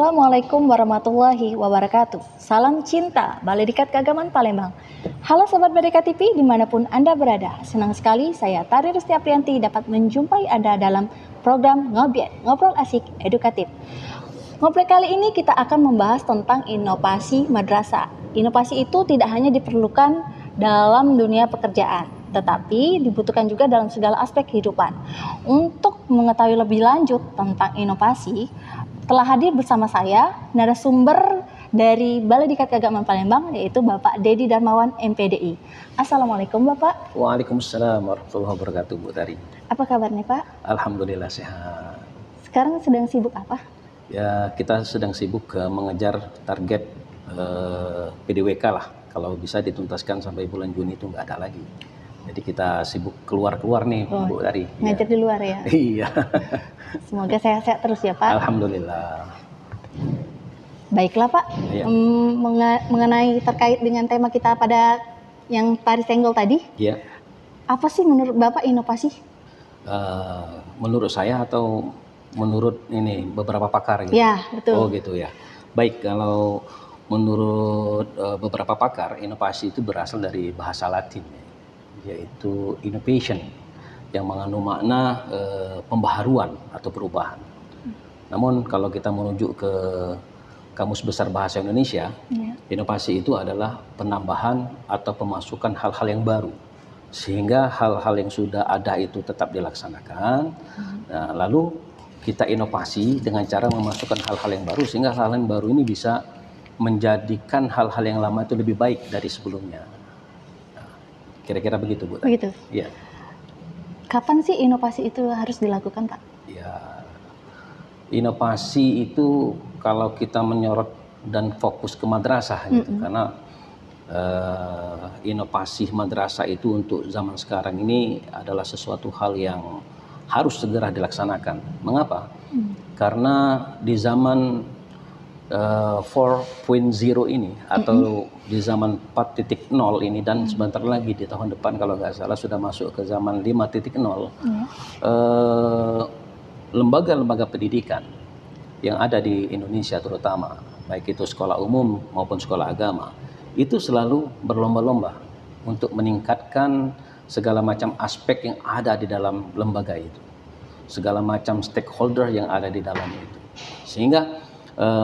Assalamualaikum warahmatullahi wabarakatuh. Salam cinta, Balai Dikat Keagamaan Palembang. Halo Sobat BDK TV dimanapun Anda berada. Senang sekali saya Tari Rusti Aprianti dapat menjumpai Anda dalam program Ngobiet, Ngobrol Asik Edukatif. Ngobrol kali ini kita akan membahas tentang inovasi madrasah. Inovasi itu tidak hanya diperlukan dalam dunia pekerjaan, tetapi dibutuhkan juga dalam segala aspek kehidupan. Untuk mengetahui lebih lanjut tentang inovasi, telah hadir bersama saya narasumber dari Balai Dikat Keagamaan Palembang, yaitu Bapak Dedi Darmawan MPDI. Assalamualaikum Bapak. Waalaikumsalam warahmatullahi wabarakatuh, Bu Tari. Apa kabarnya Pak? Alhamdulillah sehat. Sekarang sedang sibuk apa? Ya, kita sedang sibuk mengejar target PDWK lah. Kalau bisa dituntaskan sampai bulan Juni itu nggak ada lagi. Jadi kita sibuk keluar-keluar nih, Bu Tari. Ngajar di luar ya? Iya. Semoga sehat-sehat terus ya Pak. Alhamdulillah. Baiklah Pak, Iya. mengenai terkait dengan tema kita pada yang tari senggol tadi, Iya. apa sih menurut Bapak inovasi? Menurut saya atau menurut ini beberapa pakar gitu? Ya, betul. Oh gitu ya. Baik, kalau menurut beberapa pakar, inovasi itu berasal dari bahasa Latin, yaitu innovation, yang mengandung makna pembaharuan atau perubahan. Namun kalau kita merujuk ke Kamus Besar Bahasa Indonesia, inovasi itu adalah penambahan atau pemasukan hal-hal yang baru, sehingga hal-hal yang sudah ada itu tetap dilaksanakan. Nah, lalu kita inovasi dengan cara memasukkan hal-hal yang baru, sehingga hal-hal yang baru ini bisa menjadikan hal-hal yang lama itu lebih baik dari sebelumnya. Nah, kira-kira begitu, Bu. Begitu. Iya. Kapan sih inovasi itu harus dilakukan, Pak? Ya, inovasi itu kalau kita menyorot dan fokus ke madrasah gitu, karena inovasi madrasah itu untuk zaman sekarang ini adalah sesuatu hal yang harus segera dilaksanakan. Mengapa? Karena di zaman 4.0 ini atau di zaman 4.0 ini, dan sebentar lagi di tahun depan kalau nggak salah sudah masuk ke zaman 5.0, lembaga-lembaga pendidikan yang ada di Indonesia terutama, baik itu sekolah umum maupun sekolah agama, itu selalu berlomba-lomba untuk meningkatkan segala macam aspek yang ada di dalam lembaga itu, segala macam stakeholder yang ada di dalam itu, sehingga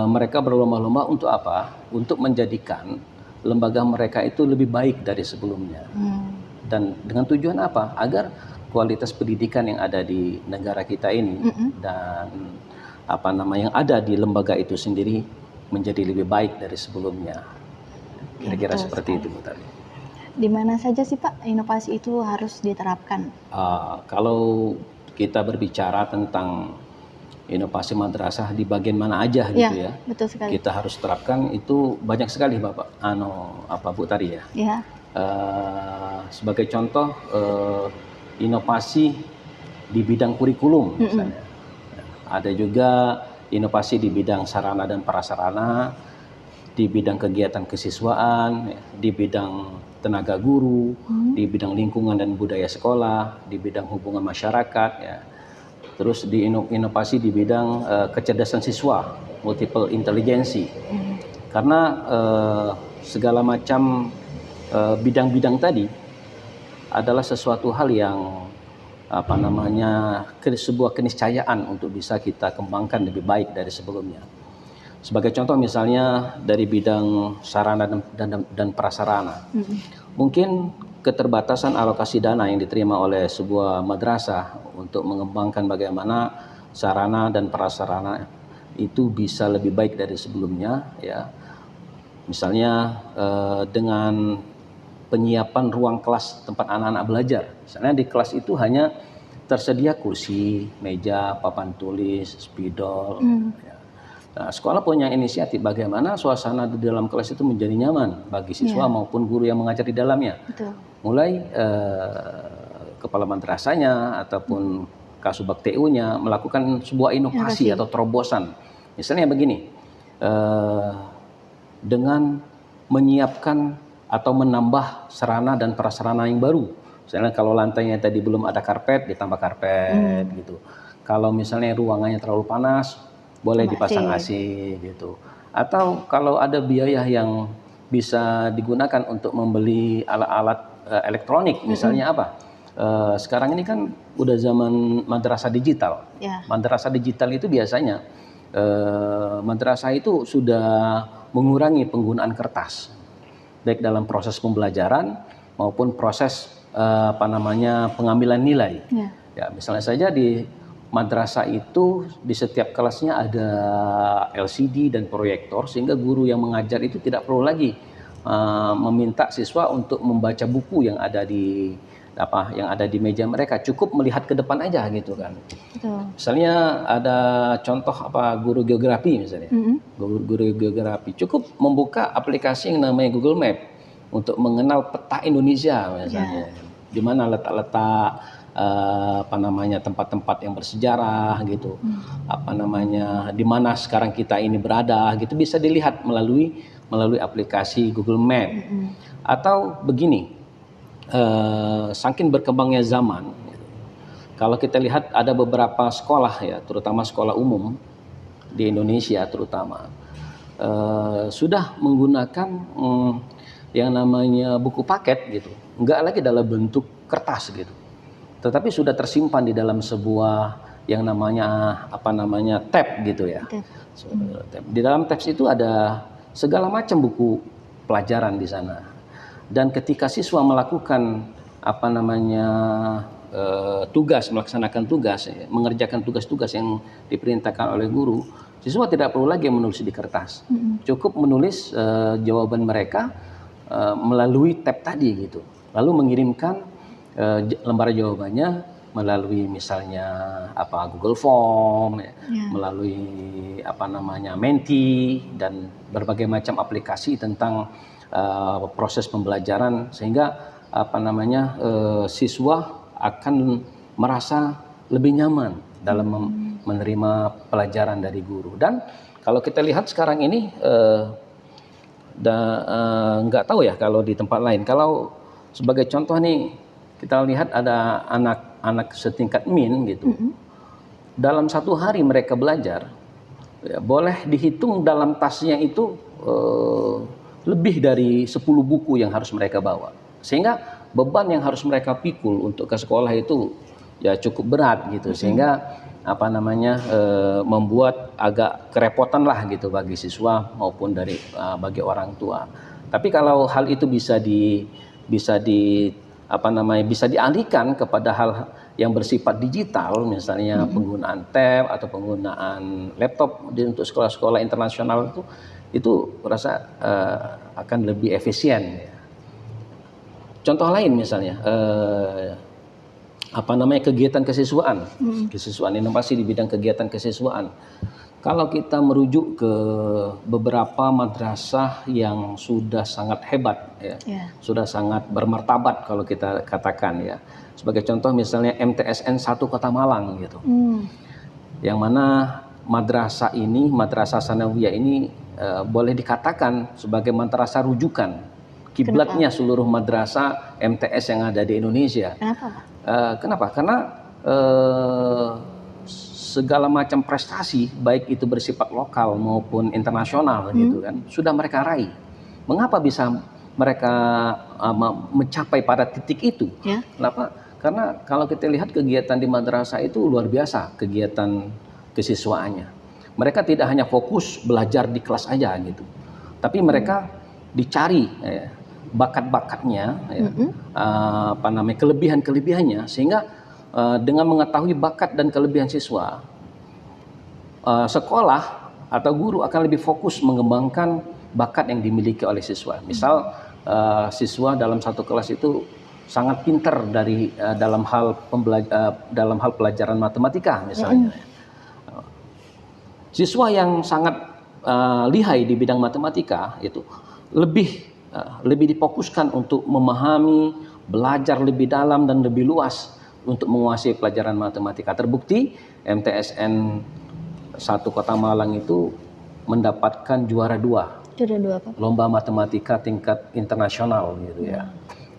mereka berlomba-lomba untuk apa? Untuk menjadikan lembaga mereka itu lebih baik dari sebelumnya. Dan dengan tujuan apa? Agar kualitas pendidikan yang ada di negara kita ini dan yang ada di lembaga itu sendiri menjadi lebih baik dari sebelumnya. Kira-kira seperti itu, Bu Tari. Di mana saja sih Pak inovasi itu harus diterapkan? Kalau kita berbicara tentang inovasi madrasah, di bagian mana aja gitu ya, betul sekali. Kita harus terapkan itu banyak sekali, Bapak. Bu Tari ya. Ya. Sebagai contoh, inovasi di bidang kurikulum misalnya. Ada juga inovasi di bidang sarana dan prasarana, di bidang kegiatan kesiswaan, di bidang tenaga guru, di bidang lingkungan dan budaya sekolah, di bidang hubungan masyarakat, ya. Terus di inovasi di bidang kecerdasan siswa, multiple intelligency. Karena segala macam bidang-bidang tadi adalah sesuatu hal yang sebuah keniscayaan untuk bisa kita kembangkan lebih baik dari sebelumnya. Sebagai contoh misalnya dari bidang sarana dan prasarana. Mungkin keterbatasan alokasi dana yang diterima oleh sebuah madrasah untuk mengembangkan bagaimana sarana dan prasarana itu bisa lebih baik dari sebelumnya, ya. Misalnya dengan penyiapan ruang kelas tempat anak-anak belajar. Misalnya di kelas itu hanya tersedia kursi, meja, papan tulis, spidol. Ya. Nah, sekolah punya inisiatif bagaimana suasana di dalam kelas itu menjadi nyaman bagi siswa maupun guru yang mengajar di dalamnya. Betul. Mulai kepala madrasahnya ataupun Kasubag TU-nya melakukan sebuah inovasi atau terobosan. Misalnya begini, dengan menyiapkan atau menambah sarana dan prasarana yang baru. Misalnya kalau lantainya tadi belum ada karpet, ditambah karpet gitu. Kalau misalnya ruangannya terlalu panas, boleh Tambah dipasang AC. AC gitu. Atau kalau ada biaya yang bisa digunakan untuk membeli alat-alat elektronik, misalnya apa? Sekarang ini kan udah zaman madrasah digital. Ya. Madrasah digital itu biasanya madrasah itu sudah mengurangi penggunaan kertas, baik dalam proses pembelajaran maupun proses pengambilan nilai. Ya. Ya, misalnya saja di madrasah itu di setiap kelasnya ada LCD dan proyektor, sehingga guru yang mengajar itu tidak perlu lagi meminta siswa untuk membaca buku yang ada di meja mereka, cukup melihat ke depan aja gitu kan. Betul. Misalnya ada contoh guru geografi misalnya. Guru geografi cukup membuka aplikasi yang namanya Google Map untuk mengenal peta Indonesia misalnya. Di mana letak-letak tempat-tempat yang bersejarah gitu. Di mana sekarang kita ini berada gitu, bisa dilihat melalui aplikasi Google Map. Atau begini, saking berkembangnya zaman, kalau kita lihat ada beberapa sekolah ya, terutama sekolah umum di Indonesia terutama, sudah menggunakan yang namanya buku paket gitu, enggak lagi dalam bentuk kertas gitu, tetapi sudah tersimpan di dalam sebuah yang namanya tab gitu ya. Di dalam tab itu ada segala macam buku pelajaran di sana. Dan ketika siswa melakukan melaksanakan tugas, mengerjakan tugas-tugas yang diperintahkan oleh guru, siswa tidak perlu lagi menulis di kertas. Cukup menulis jawaban mereka melalui tab tadi gitu. Lalu mengirimkan lembar jawabannya melalui misalnya Google Form, melalui Menti dan berbagai macam aplikasi tentang proses pembelajaran, sehingga siswa akan merasa lebih nyaman dalam menerima pelajaran dari guru. Dan kalau kita lihat sekarang ini nggak tahu ya kalau di tempat lain. Kalau sebagai contoh nih, kita lihat ada anak setingkat Min gitu. Dalam satu hari mereka belajar, ya, boleh dihitung dalam tasnya itu lebih dari 10 buku yang harus mereka bawa. Sehingga beban yang harus mereka pikul untuk ke sekolah itu ya cukup berat gitu. Sehingga membuat agak kerepotan lah gitu bagi siswa maupun bagi orang tua. Tapi kalau hal itu bisa dialihkan kepada hal yang bersifat digital, misalnya penggunaan tab atau penggunaan laptop untuk sekolah-sekolah internasional itu rasa akan lebih efisien. Contoh lain misalnya kegiatan kesiswaan, inovasi di bidang kegiatan kesiswaan. Kalau kita merujuk ke beberapa madrasah yang sudah sangat hebat, sudah sangat bermartabat kalau kita katakan ya. Sebagai contoh misalnya MTSN 1 Kota Malang gitu, yang mana madrasah sanawiyah ini boleh dikatakan sebagai madrasah rujukan, kiblatnya seluruh madrasah MTS yang ada di Indonesia. Kenapa? Karena segala macam prestasi, baik itu bersifat lokal maupun internasional gitu kan, sudah mereka raih. Mengapa bisa mereka mencapai pada titik itu? Kenapa? Karena kalau kita lihat kegiatan di madrasah itu luar biasa, kegiatan kesiswaannya. Mereka tidak hanya fokus belajar di kelas aja gitu, tapi mereka dicari bakat-bakatnya, kelebihan-kelebihannya, sehingga dengan mengetahui bakat dan kelebihan siswa, sekolah atau guru akan lebih fokus mengembangkan bakat yang dimiliki oleh siswa. Misal siswa dalam satu kelas itu sangat pintar dalam hal pelajaran matematika misalnya. Siswa yang sangat lihai di bidang matematika itu lebih difokuskan untuk memahami, belajar lebih dalam dan lebih luas untuk menguasai pelajaran matematika. Terbukti MTSN 1 Kota Malang itu mendapatkan juara 2 lomba matematika tingkat internasional gitu ya.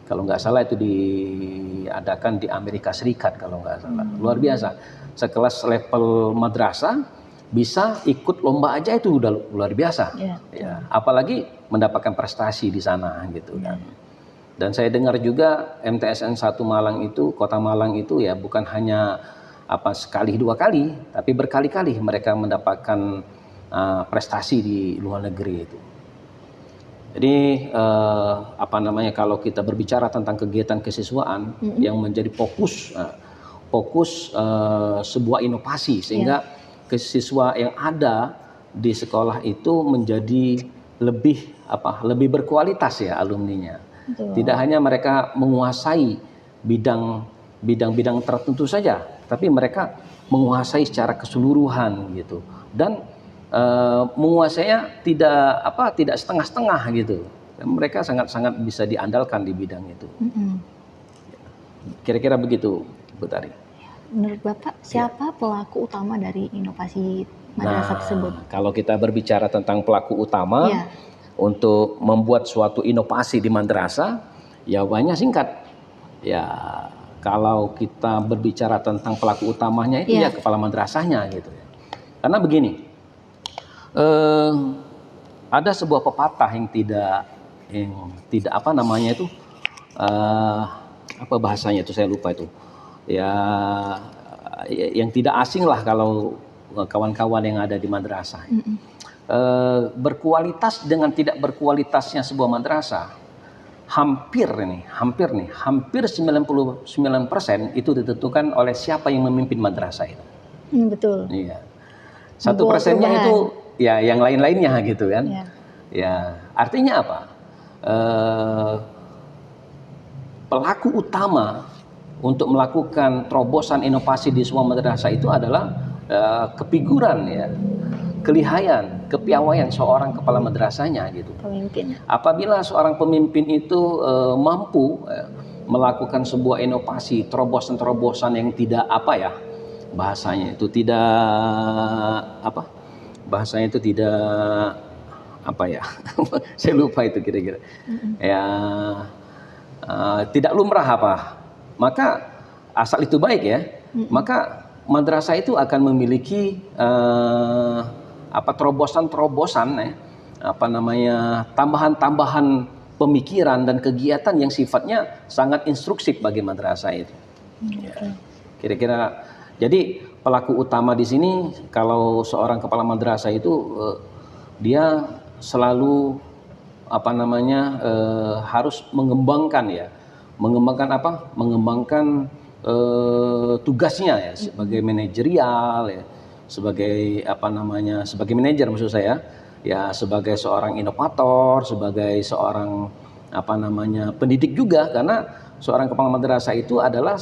Kalau nggak salah itu diadakan di Amerika Serikat kalau nggak salah. Luar biasa. Sekelas level madrasah bisa ikut lomba aja itu udah luar biasa. Iya. Ya, apalagi mendapatkan prestasi di sana gitu kan. Dan saya dengar juga MTSN 1 Malang itu, Kota Malang itu ya bukan hanya sekali dua kali, tapi berkali-kali mereka mendapatkan prestasi di luar negeri itu. Jadi kalau kita berbicara tentang kegiatan kesiswaan yang menjadi fokus sebuah inovasi, sehingga siswa yang ada di sekolah itu menjadi lebih berkualitas ya alumninya. Betul. Tidak hanya mereka menguasai bidang tertentu saja, tapi mereka menguasai secara keseluruhan gitu. Dan menguasainya tidak setengah-setengah gitu. Mereka sangat-sangat bisa diandalkan di bidang itu. Kira-kira begitu, Bu Tari. Menurut Bapak, siapa pelaku utama dari inovasi madrasah tersebut? Kalau kita berbicara tentang pelaku utama untuk membuat suatu inovasi di madrasah, jawabannya singkat. Ya, kalau kita berbicara tentang pelaku utamanya itu ya kepala madrasahnya gitu. Karena begini, ada sebuah pepatah yang tidak bahasanya itu saya lupa itu. Ya, yang tidak asing lah kalau kawan-kawan yang ada di madrasah. Berkualitas dengan tidak berkualitasnya sebuah madrasah, hampir 99% itu ditentukan oleh siapa yang memimpin madrasah itu. Betul. Iya. 1%-nya itu ya yang lain-lainnya gitu kan. Ya, artinya apa? Pelaku utama untuk melakukan terobosan inovasi di semua madrasah itu adalah kefiguran ya, kelihayan, kepiawaian seorang kepala madrasahnya gitu. Pemimpin. Apabila seorang pemimpin itu mampu melakukan sebuah inovasi, terobosan-terobosan yang tidak bahasanya itu tidak saya lupa itu kira-kira. Ya, tidak lumrah maka asal itu baik ya, maka madrasah itu akan memiliki terobosan-terobosan tambahan-tambahan pemikiran dan kegiatan yang sifatnya sangat instruksif bagi madrasah itu. Kira-kira jadi pelaku utama di sini kalau seorang kepala madrasah itu dia selalu harus mengembangkan tugasnya ya sebagai manajerial ya, sebagai manajer maksud saya ya, sebagai seorang inovator, sebagai seorang pendidik juga, karena seorang kepala madrasah itu adalah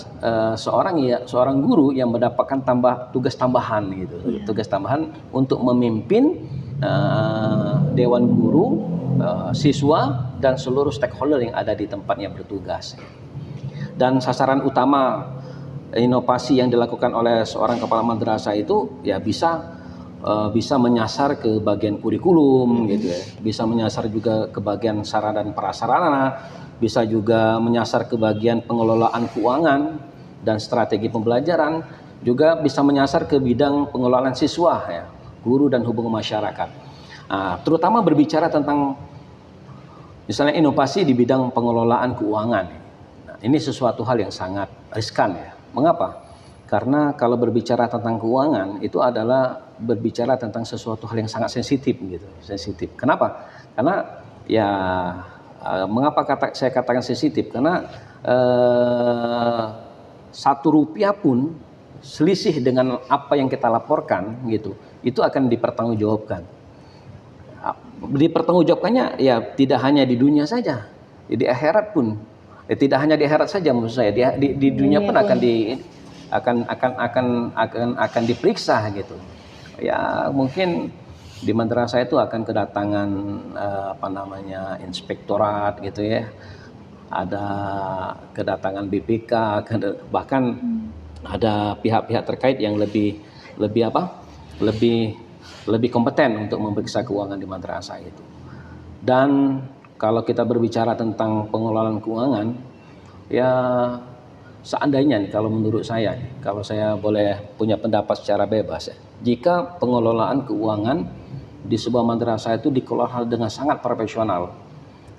seorang guru yang mendapatkan tugas tambahan gitu, tugas tambahan untuk memimpin dewan guru, siswa dan seluruh stakeholder yang ada di tempatnya bertugas. Dan sasaran utama inovasi yang dilakukan oleh seorang kepala madrasah itu ya bisa menyasar ke bagian kurikulum gitu ya, bisa menyasar juga ke bagian sarana dan prasarana, bisa juga menyasar ke bagian pengelolaan keuangan dan strategi pembelajaran, juga bisa menyasar ke bidang pengelolaan siswa ya, guru dan hubungan masyarakat. Terutama berbicara tentang misalnya inovasi di bidang pengelolaan keuangan. Ini sesuatu hal yang sangat riskan ya. Mengapa? Karena kalau berbicara tentang keuangan itu adalah berbicara tentang sesuatu hal yang sangat sensitif gitu. Sensitif. Kenapa? Karena ya mengapa saya katakan sensitif? Karena 1 rupiah pun selisih dengan apa yang kita laporkan gitu, itu akan dipertanggungjawabkan. Dipertanggungjawabkannya ya tidak hanya di dunia saja, di akhirat pun. Tidak hanya di akhirat saja maksud saya, di dunia pun akan diperiksa gitu. Ya mungkin di madrasah itu akan kedatangan inspektorat gitu ya. Ada kedatangan BPK, bahkan ada pihak-pihak terkait yang lebih kompeten untuk memeriksa keuangan di madrasah itu. Dan kalau kita berbicara tentang pengelolaan keuangan, ya seandainya nih, kalau menurut saya, kalau saya boleh punya pendapat secara bebas ya, jika pengelolaan keuangan di sebuah madrasah itu dikelola dengan sangat profesional,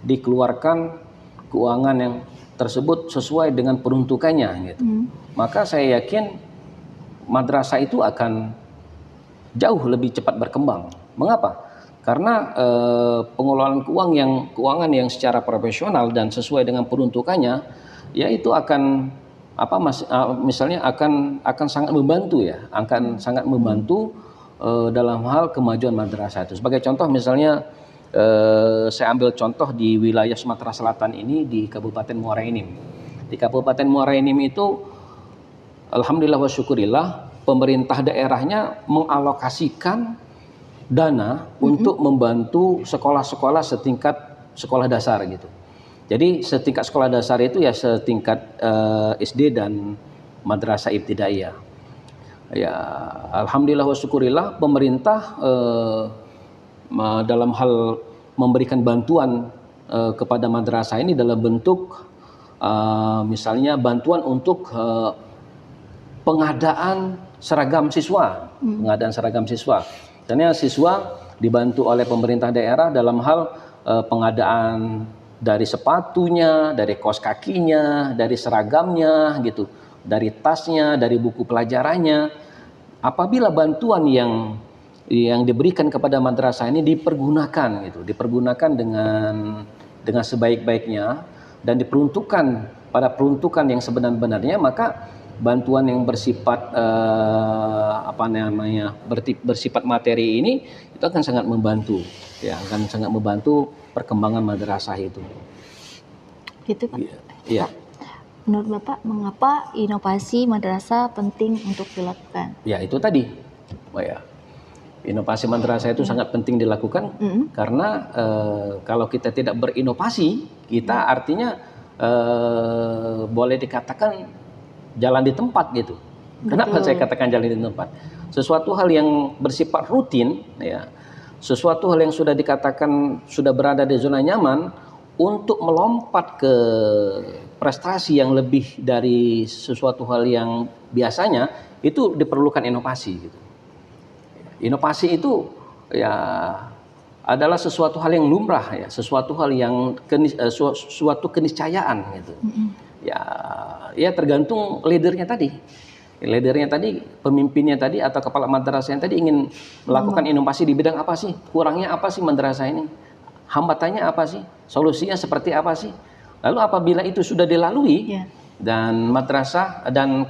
dikeluarkan keuangan yang tersebut sesuai dengan peruntukannya gitu, maka saya yakin madrasah itu akan jauh lebih cepat berkembang. Mengapa? Karena pengelolaan keuangan yang secara profesional dan sesuai dengan peruntukannya, ya itu akan misalnya akan sangat membantu ya, akan sangat membantu dalam hal kemajuan madrasah itu. Sebagai contoh misalnya saya ambil contoh di wilayah Sumatera Selatan ini di Kabupaten Muara Enim. Di Kabupaten Muara Enim itu alhamdulillah wa syukurillah pemerintah daerahnya mengalokasikan dana untuk membantu sekolah-sekolah setingkat sekolah dasar gitu. Jadi setingkat sekolah dasar itu ya setingkat SD dan madrasah ibtidaiyah. Ya, alhamdulillah wa syukurillah pemerintah dalam hal memberikan bantuan kepada madrasah ini dalam bentuk misalnya bantuan untuk pengadaan seragam siswa, pengadaan seragam siswa. Karena siswa dibantu oleh pemerintah daerah dalam hal pengadaan dari sepatunya, dari kaos kakinya, dari seragamnya gitu, dari tasnya, dari buku pelajarannya. Apabila bantuan yang diberikan kepada madrasah ini dipergunakan gitu, dipergunakan dengan sebaik-baiknya dan diperuntukkan pada peruntukan yang sebenar-benarnya, maka bantuan yang bersifat bersifat materi ini itu akan sangat membantu, ya akan sangat membantu perkembangan madrasah itu. Gitu Pak. Iya. Menurut Bapak, mengapa inovasi madrasah penting untuk dilakukan? Ya itu tadi, ya inovasi madrasah itu sangat penting dilakukan karena kalau kita tidak berinovasi, kita artinya boleh dikatakan jalan di tempat gitu. Kenapa saya katakan jalan di tempat? Sesuatu hal yang bersifat rutin, ya, sesuatu hal yang sudah dikatakan sudah berada di zona nyaman, untuk melompat ke prestasi yang lebih dari sesuatu hal yang biasanya itu diperlukan inovasi. Gitu. Inovasi itu ya adalah sesuatu hal yang lumrah, ya, sesuatu hal yang suatu keniscayaan gitu. Ya tergantung leadernya tadi. Leadernya tadi, pemimpinnya tadi atau kepala madrasah yang tadi ingin melakukan inovasi di bidang apa sih? Kurangnya apa sih madrasah ini? Hambatannya apa sih? Solusinya seperti apa sih? Lalu apabila itu sudah dilalui dan madrasah dan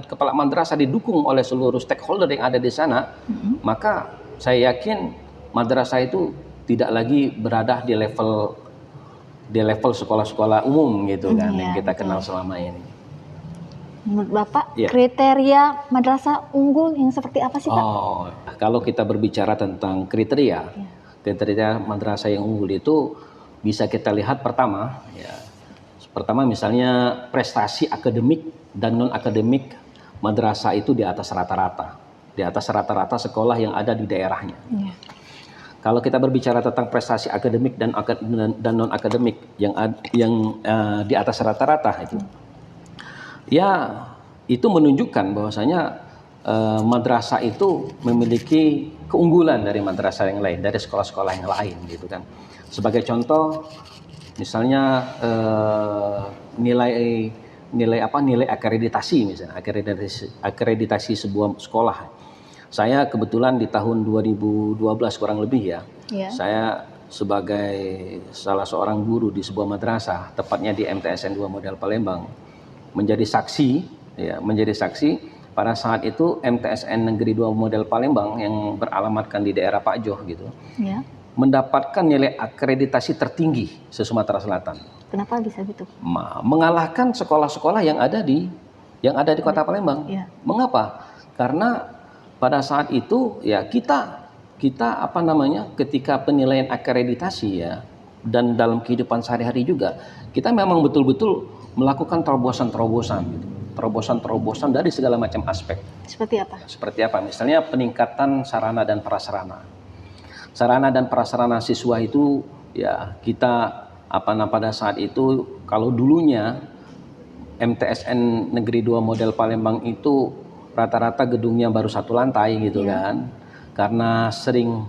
kepala madrasah didukung oleh seluruh stakeholder yang ada di sana, maka saya yakin madrasah itu tidak lagi berada di level sekolah-sekolah umum gitu kan yang kita kenal selama ini. Menurut Bapak, kriteria madrasah unggul yang seperti apa sih Pak? Kalau kita berbicara tentang kriteria madrasah yang unggul itu bisa kita lihat pertama misalnya prestasi akademik dan non akademik madrasah itu di atas rata-rata sekolah yang ada di daerahnya. Kalau kita berbicara tentang prestasi akademik dan non akademik yang di atas rata-rata itu, ya itu menunjukkan bahwasanya madrasah itu memiliki keunggulan dari madrasah yang lain, dari sekolah-sekolah yang lain gitu kan. Sebagai contoh, misalnya nilai akreditasi, misalnya akreditasi sebuah sekolah. Saya kebetulan di tahun 2012 kurang lebih saya sebagai salah seorang guru di sebuah madrasah, tepatnya di MTSN 2 Model Palembang, menjadi saksi pada saat itu MTSN Negeri 2 Model Palembang yang beralamatkan di daerah Pak Joh gitu, mendapatkan nilai akreditasi tertinggi se-Sumatera Selatan. Kenapa bisa gitu? Mengalahkan sekolah-sekolah yang ada di Kota Palembang. Mengapa? Karena pada saat itu ya kita ketika penilaian akreditasi dan dalam kehidupan sehari-hari juga kita memang betul-betul melakukan terobosan dari segala macam aspek. Seperti apa? Misalnya peningkatan sarana dan prasarana. Sarana dan prasarana siswa itu ya kita pada saat itu kalau dulunya MTSN Negeri 2 model Palembang itu rata-rata gedungnya baru 1 lantai gitu kan. Karena sering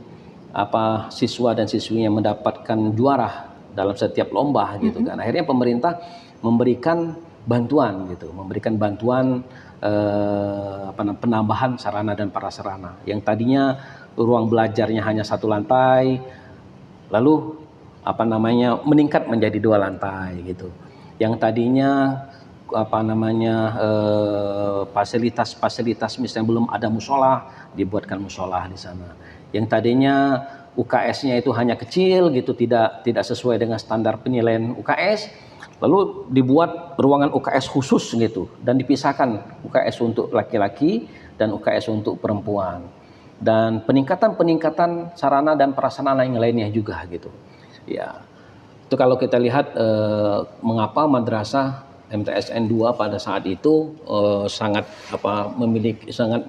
siswa dan siswinya mendapatkan juara dalam setiap lomba gitu kan. Akhirnya pemerintah memberikan bantuan gitu, penambahan sarana dan prasarana. Yang tadinya ruang belajarnya hanya 1 lantai, lalu meningkat menjadi 2 lantai gitu. Yang tadinya fasilitas misalnya belum ada musola, dibuatkan musola di sana. Yang tadinya UKS-nya itu hanya kecil gitu, tidak sesuai dengan standar penilaian UKS, lalu dibuat ruangan UKS khusus gitu dan dipisahkan UKS untuk laki-laki dan UKS untuk perempuan. Dan peningkatan sarana dan prasarana yang lainnya juga gitu. Ya. Itu kalau kita lihat mengapa madrasah MTSN 2 pada saat itu sangat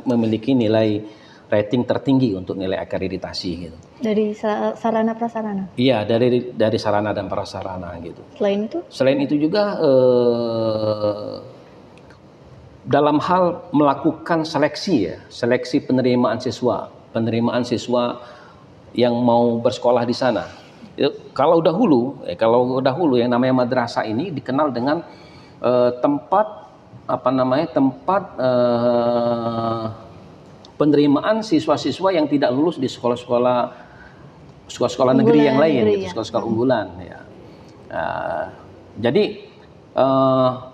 memiliki nilai rating tertinggi untuk nilai akreditasi gitu. Dari sarana prasarana. Iya, dari sarana dan prasarana gitu. Selain itu juga dalam hal melakukan seleksi penerimaan siswa yang mau bersekolah di sana. Kalau dahulu yang namanya madrasah ini dikenal dengan tempat penerimaan siswa-siswa yang tidak lulus di sekolah-sekolah negeri yang lain, gitu, sekolah-sekolah unggulan. Ya. Jadi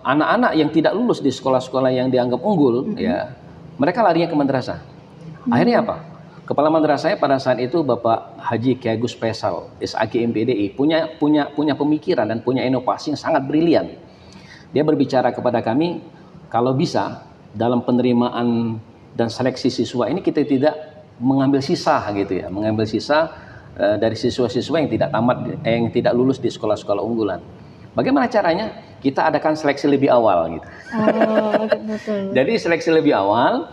anak-anak yang tidak lulus di sekolah-sekolah yang dianggap unggul, ya, mereka larinya ke madrasah. Akhirnya apa? Kepala madrasahnya pada saat itu Bapak Haji Ki Agus Faisal, SAG MPDI, punya pemikiran dan punya inovasi yang sangat brilian. Dia berbicara kepada kami, kalau bisa dalam penerimaan dan seleksi siswa ini kita tidak mengambil sisa gitu ya, dari siswa-siswa yang tidak lulus di sekolah-sekolah unggulan. Bagaimana caranya? Kita adakan seleksi lebih awal gitu. Betul. Jadi seleksi lebih awal.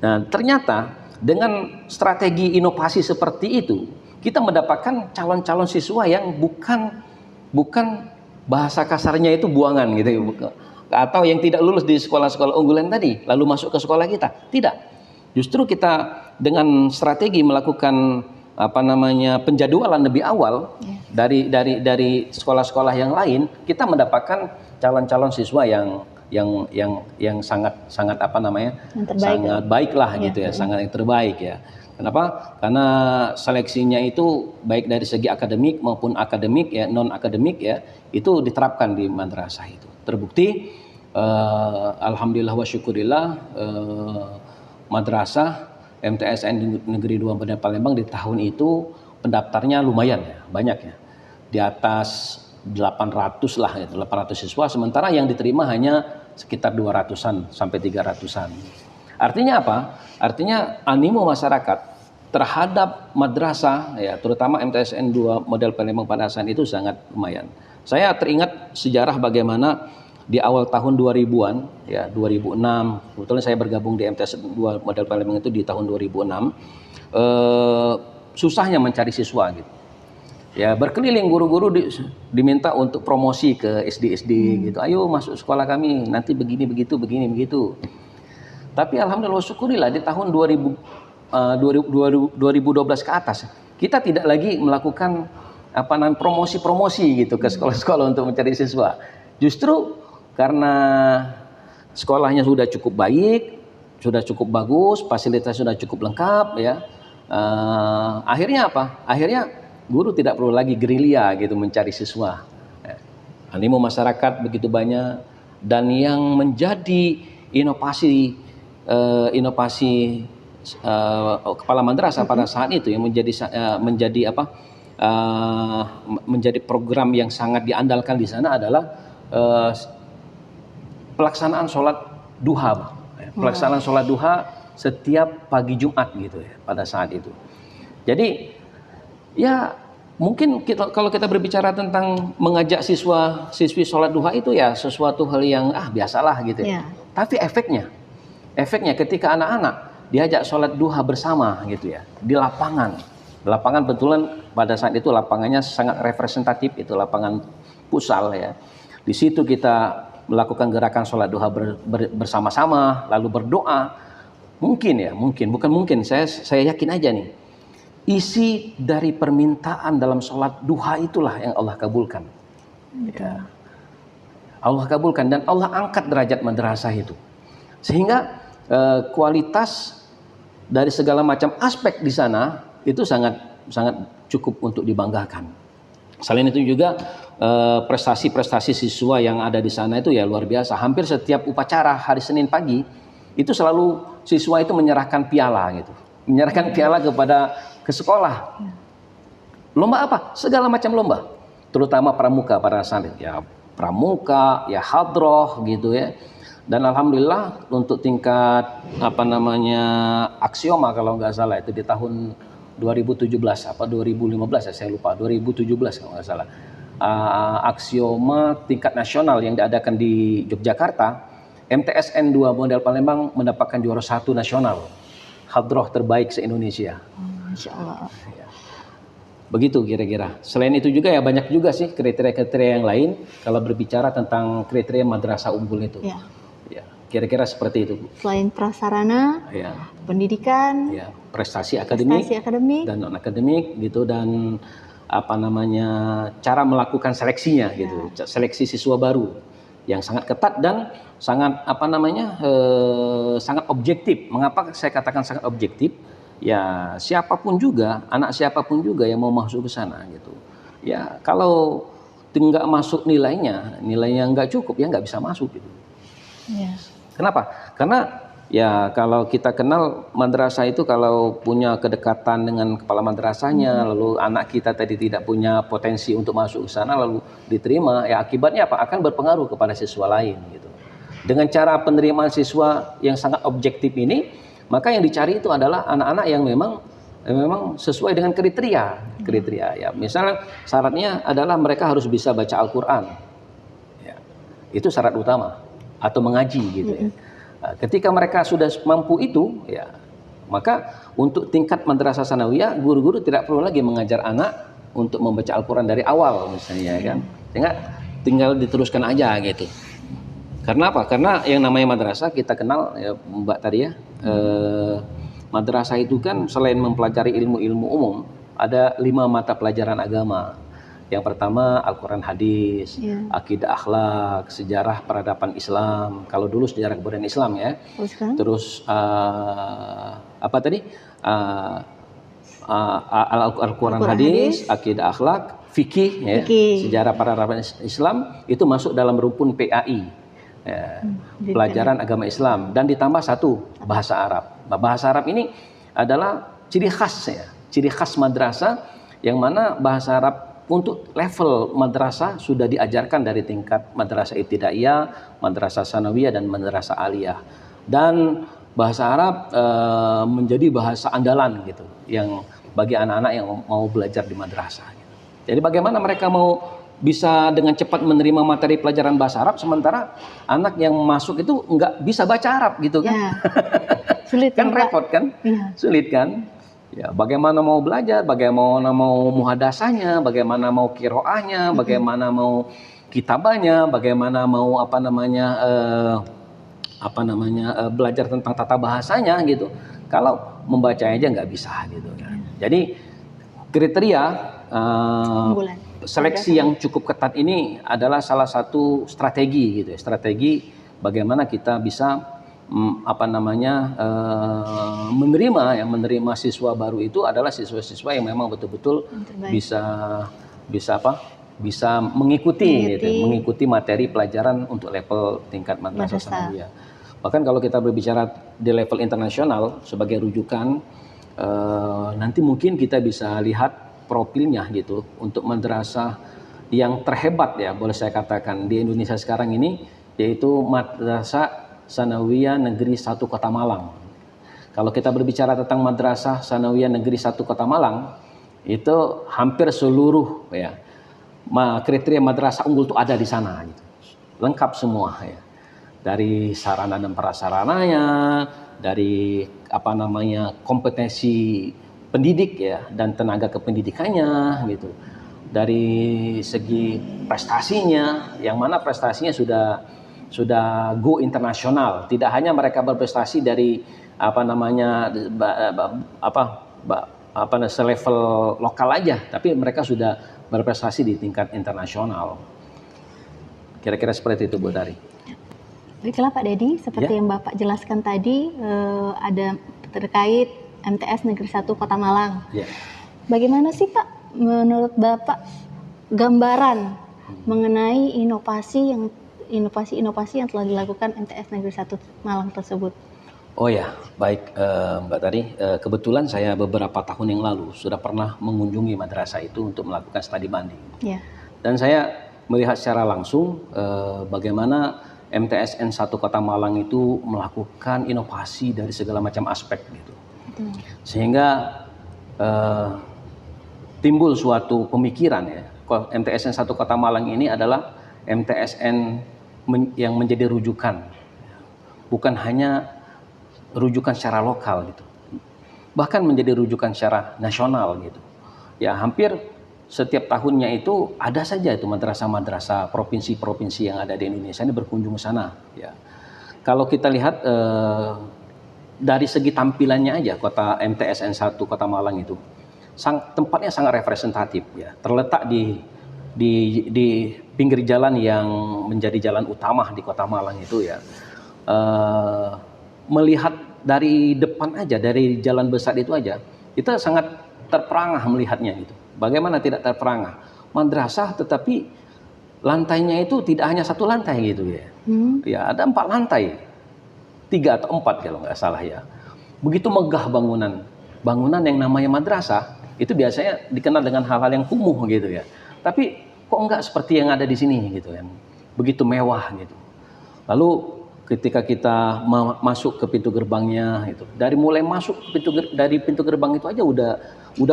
Nah, ternyata dengan strategi inovasi seperti itu, kita mendapatkan calon-calon siswa yang bukan bahasa kasarnya itu buangan gitu, atau yang tidak lulus di sekolah-sekolah unggulan tadi lalu masuk ke sekolah kita. Tidak. Justru kita dengan strategi melakukan penjadwalan lebih awal dari sekolah-sekolah yang lain, kita mendapatkan calon-calon siswa yang sangat sangat baik lah gitu ya, sangat yang terbaik ya. Kenapa? Karena seleksinya itu baik dari segi akademik maupun akademik ya, non akademik ya, itu diterapkan di madrasah itu. Terbukti alhamdulillah wa syukurillah, madrasah MTSN Negeri 2 Model Palembang di tahun itu pendaftarnya lumayan ya, banyak ya. Di atas 800 lah gitu, 800 siswa, sementara yang diterima hanya sekitar 200-an sampai 300-an. Artinya apa? Artinya animo masyarakat terhadap madrasah ya, terutama MTSN 2 Model Palembang pada saat itu sangat lumayan. Saya teringat sejarah bagaimana di awal tahun 2000-an ya, 2006, kebetulan saya bergabung di MTSN 2 Model Palembang itu di tahun 2006. Susahnya mencari siswa gitu. Ya, berkeliling guru-guru diminta untuk promosi ke SD-SD gitu. Ayo masuk sekolah kami, nanti begini begitu. Tapi alhamdulillah syukurillah di tahun 2012 ke atas, kita tidak lagi melakukan promosi gitu ke sekolah-sekolah untuk mencari siswa. Justru karena sekolahnya sudah cukup baik, sudah cukup bagus, fasilitas sudah cukup lengkap ya. Akhirnya apa? Akhirnya guru tidak perlu lagi gerilya gitu mencari siswa. Animo masyarakat begitu banyak, dan yang menjadi inovasi kepala madrasah pada saat itu yang menjadi program yang sangat diandalkan di sana adalah pelaksanaan sholat duha. Pelaksanaan sholat duha setiap pagi Jumat gitu ya pada saat itu. Jadi ya mungkin kalau kita berbicara tentang mengajak siswi sholat duha itu ya sesuatu hal yang biasalah gitu ya. Tapi efeknya ketika anak-anak diajak sholat duha bersama gitu ya di lapangan betulan pada saat itu lapangannya sangat representatif, itu lapangan futsal ya. Di situ kita melakukan gerakan sholat duha bersama-sama, lalu berdoa, saya yakin aja nih, isi dari permintaan dalam sholat duha itulah yang Allah kabulkan. Ya. Allah kabulkan dan Allah angkat derajat madrasah itu, sehingga kualitas dari segala macam aspek di sana itu sangat cukup untuk dibanggakan. Selain itu juga prestasi-prestasi siswa yang ada di sana itu ya luar biasa. Hampir setiap upacara hari Senin pagi itu selalu siswa itu menyerahkan piala gitu, menyerahkan piala ke sekolah. Lomba apa? Segala macam lomba, terutama pramuka pada saat itu. Ya pramuka, ya hadroh gitu ya. Dan alhamdulillah untuk tingkat aksioma kalau nggak salah itu di tahun 2017 apa 2015 ya, saya lupa, 2017 kalau nggak salah. Aksioma tingkat nasional yang diadakan di Yogyakarta, MTSN 2 model Palembang mendapatkan juara 1 nasional, hadroh terbaik se-Indonesia. Masya Allah. Begitu kira-kira. Selain itu juga ya banyak juga sih kriteria-kriteria yang lain kalau berbicara tentang kriteria madrasah unggul itu. Ya, kira-kira seperti itu. Selain prasarana, pendidikan, prestasi akademik dan non akademik gitu, dan cara melakukan seleksinya gitu, seleksi siswa baru yang sangat ketat dan sangat sangat objektif. Mengapa saya katakan sangat objektif? Ya siapapun juga, anak siapapun juga yang mau masuk ke sana gitu. Ya kalau nggak masuk nilainya nggak cukup ya nggak bisa masuk gitu. Ya. Kenapa? Karena ya kalau kita kenal madrasah itu kalau punya kedekatan dengan kepala madrasahnya, lalu anak kita tadi tidak punya potensi untuk masuk ke sana lalu diterima, ya akibatnya apa? Akan berpengaruh kepada siswa lain gitu. Dengan cara penerimaan siswa yang sangat objektif ini, maka yang dicari itu adalah anak-anak yang memang sesuai dengan kriteria ya. Misalnya syaratnya adalah mereka harus bisa baca Al-Quran ya. Itu syarat utama, atau mengaji gitu ya. Nah, ketika mereka sudah mampu itu ya, maka untuk tingkat madrasah sanawiyah guru-guru tidak perlu lagi mengajar anak untuk membaca Al-Quran dari awal misalnya kan, sehingga tinggal diteruskan aja gitu. Karena apa? Karena yang namanya madrasah kita kenal ya Mbak tadi ya, madrasah itu kan selain mempelajari ilmu-ilmu umum, ada 5 mata pelajaran agama. Yang pertama Al-Quran hadis, akidah akhlak, sejarah peradaban Islam. Kalau dulu sejarah kebudayaan Islam ya. Terus apa tadi? Al-Quran hadis, akidah akhlak, fikih ya, sejarah peradaban Islam itu masuk dalam rumpun PAI. Ya, pelajaran agama Islam, dan ditambah 1 bahasa Arab. Nah, bahasa Arab ini adalah ciri khas madrasah, yang mana bahasa Arab untuk level madrasah sudah diajarkan dari tingkat madrasah ibtidaiyah, madrasah sanawiyah, dan madrasah aliyah. Dan bahasa Arab menjadi bahasa andalan gitu, yang bagi anak-anak yang mau belajar di madrasah. Jadi bagaimana mereka mau bisa dengan cepat menerima materi pelajaran bahasa Arab, sementara anak yang masuk itu nggak bisa baca Arab gitu kan? Ya. Sulit kan, repot kan? Ya. Sulit kan? Ya, bagaimana mau belajar, bagaimana mau muhadasahnya, bagaimana mau kiroahnya, bagaimana mau kitabahnya, bagaimana mau belajar tentang tata bahasanya gitu. Kalau membaca aja nggak bisa gitu kan? Jadi kriteria seleksi yang cukup ketat ini adalah salah satu strategi gitu ya. Strategi bagaimana kita bisa menerima siswa baru itu adalah siswa-siswa yang memang betul-betul bisa mengikuti materi pelajaran untuk level tingkat madrasah sanawiyah. Bahkan kalau kita berbicara di level internasional sebagai rujukan, nanti mungkin kita bisa lihat profilnya gitu untuk madrasah yang terhebat ya, boleh saya katakan di Indonesia sekarang ini, yaitu Madrasah Sanawiyah Negeri 1 Kota Malang. Kalau kita berbicara tentang Madrasah Sanawiyah Negeri 1 Kota Malang, itu hampir seluruh ya kriteria madrasah unggul itu ada di sana gitu. Lengkap semua ya. Dari sarana dan prasarananya, dari kompetensi pendidik ya dan tenaga kependidikannya gitu. Dari segi prestasinya, yang mana prestasinya sudah go internasional. Tidak hanya mereka berprestasi dari selevel lokal aja, tapi mereka sudah berprestasi di tingkat internasional. Kira-kira seperti itu, Bu Dari. Baiklah Pak Dedi, seperti yang Bapak jelaskan tadi, ada terkait MTS Negeri 1 Kota Malang. Ya. Bagaimana sih Pak, menurut Bapak, gambaran mengenai inovasi-inovasi yang telah dilakukan MTS Negeri 1 Malang tersebut? Oh ya, baik Mbak Tari. Kebetulan saya beberapa tahun yang lalu sudah pernah mengunjungi madrasah itu untuk melakukan studi banding. Ya. Dan saya melihat secara langsung bagaimana MTSN 1 Kota Malang itu melakukan inovasi dari segala macam aspek gitu. Sehingga timbul suatu pemikiran ya, MTSN 1 Kota Malang ini adalah MTSN yang menjadi rujukan, bukan hanya rujukan secara lokal gitu, bahkan menjadi rujukan secara nasional gitu. Ya hampir setiap tahunnya itu ada saja itu madrasah-madrasah provinsi-provinsi yang ada di Indonesia ini berkunjung ke sana. Ya, kalau kita lihat dari segi tampilannya aja, kota MTSN 1 Kota Malang itu tempatnya sangat representatif ya, terletak di pinggir jalan yang menjadi jalan utama di Kota Malang itu ya. Melihat dari depan aja, dari jalan besar itu aja, kita sangat terperangah melihatnya gitu. Bagaimana tidak terperangah? Madrasah tetapi lantainya itu tidak hanya satu lantai gitu ya. Ya ada 4 lantai, 3 atau 4 kalau nggak salah ya. Begitu megah bangunan yang namanya madrasah itu biasanya dikenal dengan hal-hal yang kumuh gitu ya. Tapi kok nggak seperti yang ada di sini gitu kan? Begitu mewah gitu. Lalu ketika kita masuk ke pintu gerbangnya itu, dari mulai masuk dari pintu gerbang itu aja udah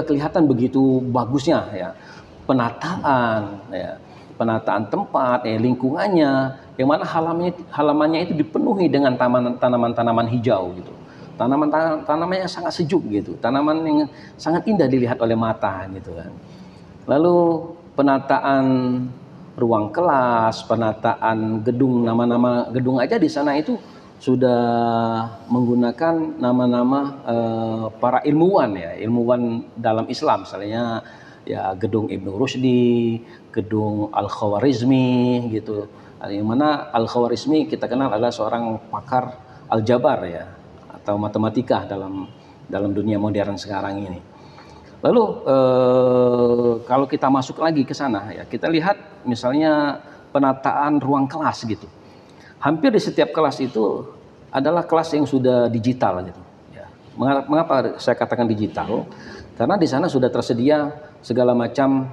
kelihatan begitu bagusnya ya, penataan tempat ya, lingkungannya, yang mana halamannya itu dipenuhi dengan tanaman-tanaman hijau gitu, tanaman-tanaman yang sangat sejuk gitu, tanaman yang sangat indah dilihat oleh mata gitu kan. Lalu penataan ruang kelas, penataan gedung, nama-nama gedung aja di sana itu sudah menggunakan nama-nama para ilmuwan ya, ilmuwan dalam Islam, misalnya ya gedung Ibnu Rushdi, gedung Al-Khawarizmi gitu. Yang mana Al-Khawarizmi kita kenal adalah seorang pakar aljabar ya, atau matematika dalam dunia modern sekarang ini. Lalu kalau kita masuk lagi ke sana ya, kita lihat misalnya penataan ruang kelas gitu. Hampir di setiap kelas itu adalah kelas yang sudah digital gitu. Ya. Mengapa saya katakan digital? Karena di sana sudah tersedia segala macam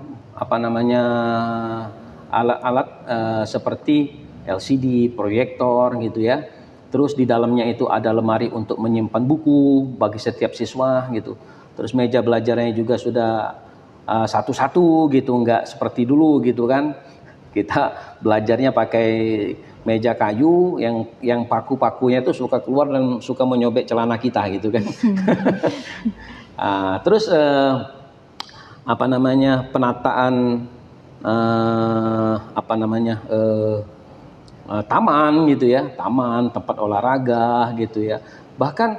alat-alat seperti LCD, proyektor gitu ya. Terus di dalamnya itu ada lemari untuk menyimpan buku bagi setiap siswa gitu. Terus meja belajarnya juga sudah satu-satu gitu, nggak seperti dulu gitu kan. Kita belajarnya pakai meja kayu yang paku-pakunya itu suka keluar dan suka menyobek celana kita gitu kan. Terus penataan taman gitu ya, taman, tempat olahraga gitu ya. Bahkan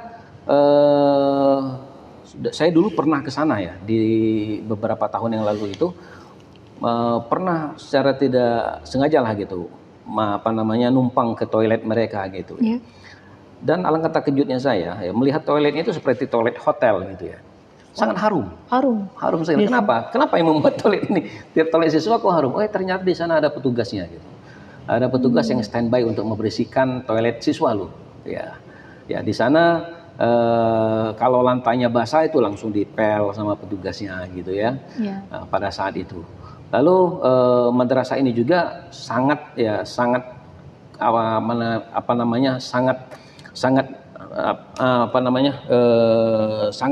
saya dulu pernah ke sana ya, di beberapa tahun yang lalu itu pernah secara tidak sengaja lah gitu, numpang ke toilet mereka gitu. Yeah. Dan alangkah terkejutnya saya ya, melihat toiletnya itu seperti toilet hotel gitu ya. Sangat harum sekali. Kenapa yang membuat toilet ini, tiap toilet siswa kok harum? Oh ternyata di sana ada petugasnya gitu. Ada petugas yang standby untuk membersihkan toilet siswa loh. Ya di sana kalau lantainya basah itu langsung dipel sama petugasnya gitu ya. Pada saat itu. Lalu madrasah ini juga sangat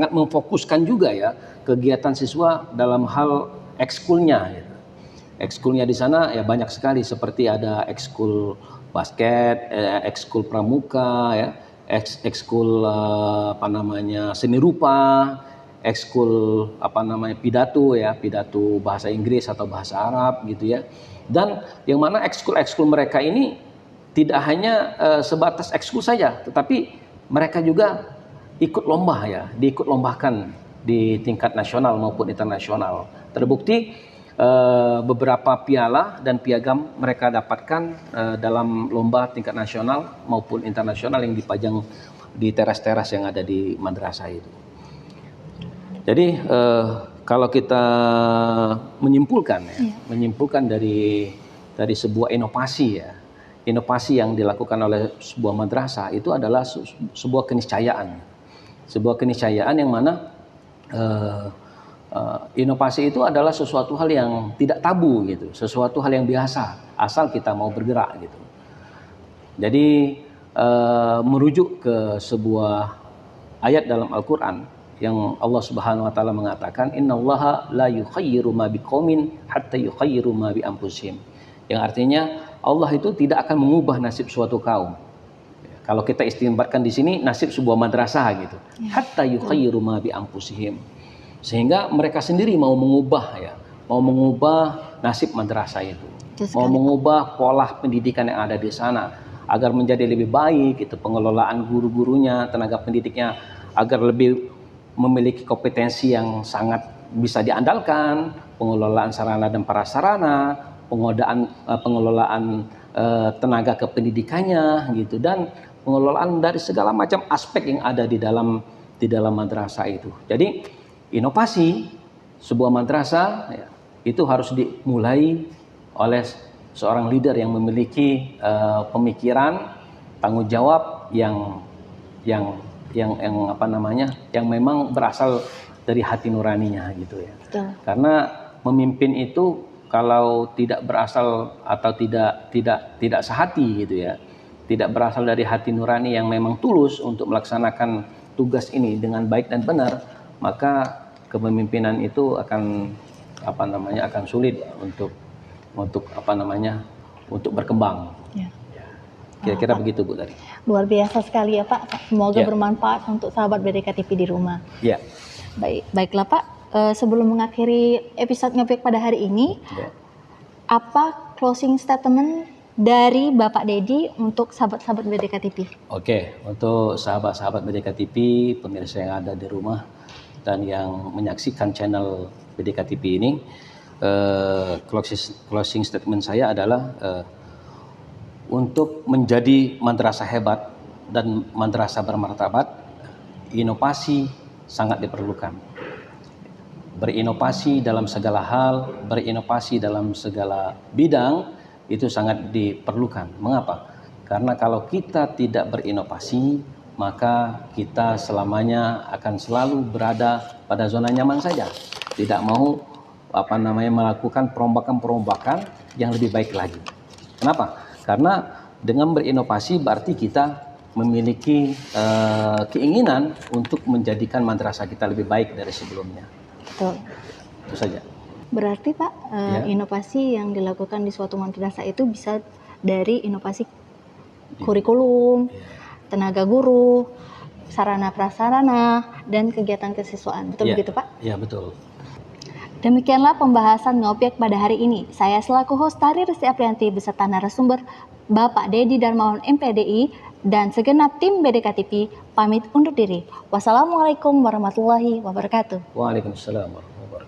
memfokuskan juga ya kegiatan siswa dalam hal ekskulnya. Gitu. Ekskulnya di sana ya banyak sekali, seperti ada ekskul basket, ekskul pramuka, ya, ekskul seni rupa, ekskul pidato ya, pidato bahasa Inggris atau bahasa Arab gitu ya. Dan yang mana ekskul mereka ini tidak hanya sebatas ekskul saja, tetapi mereka juga ikut lomba ya, diikut lombakan di tingkat nasional maupun internasional. Terbukti beberapa piala dan piagam mereka dapatkan dalam lomba tingkat nasional maupun internasional yang dipajang di teras-teras yang ada di madrasah itu. Jadi kalau kita menyimpulkan ya, menyimpulkan dari sebuah inovasi ya, inovasi yang dilakukan oleh sebuah madrasah itu adalah sebuah keniscayaan. Sebuah keniscayaan yang mana inovasi itu adalah sesuatu hal yang tidak tabu gitu, sesuatu hal yang biasa asal kita mau bergerak gitu. Jadi merujuk ke sebuah ayat dalam Al-Qur'an yang Allah Subhanahu wa taala mengatakan innallaha la yukhayyiru ma biqaumin hatta yukhayyiru ma bi anfusihim. Yang artinya Allah itu tidak akan mengubah nasib suatu kaum. Kalau kita istinbatkan di sini nasib sebuah madrasah gitu. Hatta yukhayyiru ma bi anfusihim. Sehingga mereka sendiri mau mengubah ya, mau mengubah nasib madrasah itu. Mau mengubah pola pendidikan yang ada di sana agar menjadi lebih baik, itu pengelolaan guru-gurunya, tenaga pendidiknya agar lebih memiliki kompetensi yang sangat bisa diandalkan, pengelolaan sarana dan prasarana, pengelolaan tenaga kependidikannya gitu, dan pengelolaan dari segala macam aspek yang ada di dalam madrasah itu. Jadi inovasi sebuah madrasah ya, itu harus dimulai oleh seorang leader yang memiliki pemikiran, tanggung jawab yang memang berasal dari hati nuraninya gitu ya. Betul. Karena memimpin itu kalau tidak berasal atau tidak sehati gitu ya, tidak berasal dari hati nurani yang memang tulus untuk melaksanakan tugas ini dengan baik dan benar, maka kepemimpinan itu akan sulit untuk berkembang. Ya. Kira-kira begitu Bu tadi. Luar biasa sekali ya Pak. Semoga bermanfaat untuk sahabat BDK TV di rumah. Ya. Baiklah Pak. Sebelum mengakhiri episode Ngopiek pada hari ini, apa closing statement dari Bapak Dedi untuk sahabat-sahabat BDK TV? Oke, untuk sahabat-sahabat BDK TV, pemirsa yang ada di rumah dan yang menyaksikan channel BDK TV ini, closing statement saya adalah untuk menjadi madrasah hebat dan madrasah bermartabat, inovasi sangat diperlukan. Berinovasi dalam segala hal, berinovasi dalam segala bidang itu sangat diperlukan. Mengapa? Karena kalau kita tidak berinovasi, maka kita selamanya akan selalu berada pada zona nyaman saja. Tidak mau melakukan perombakan-perombakan yang lebih baik lagi. Kenapa? Karena dengan berinovasi berarti kita memiliki keinginan untuk menjadikan madrasah kita lebih baik dari sebelumnya. Betul. Itu saja. Berarti Pak, inovasi yang dilakukan di suatu madrasah itu bisa dari inovasi kurikulum, tenaga guru, sarana prasarana, dan kegiatan kesiswaan. Betul begitu Pak? Iya, betul. Demikianlah pembahasan Ngopiek pada hari ini. Saya selaku host Tari Resti Aprianti beserta narasumber Bapak Dedi Darmawan MPDI dan segenap tim BDK TV pamit undur diri. Wassalamualaikum warahmatullahi wabarakatuh. Waalaikumsalam warahmatullahi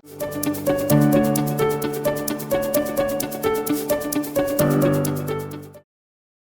wabarakatuh.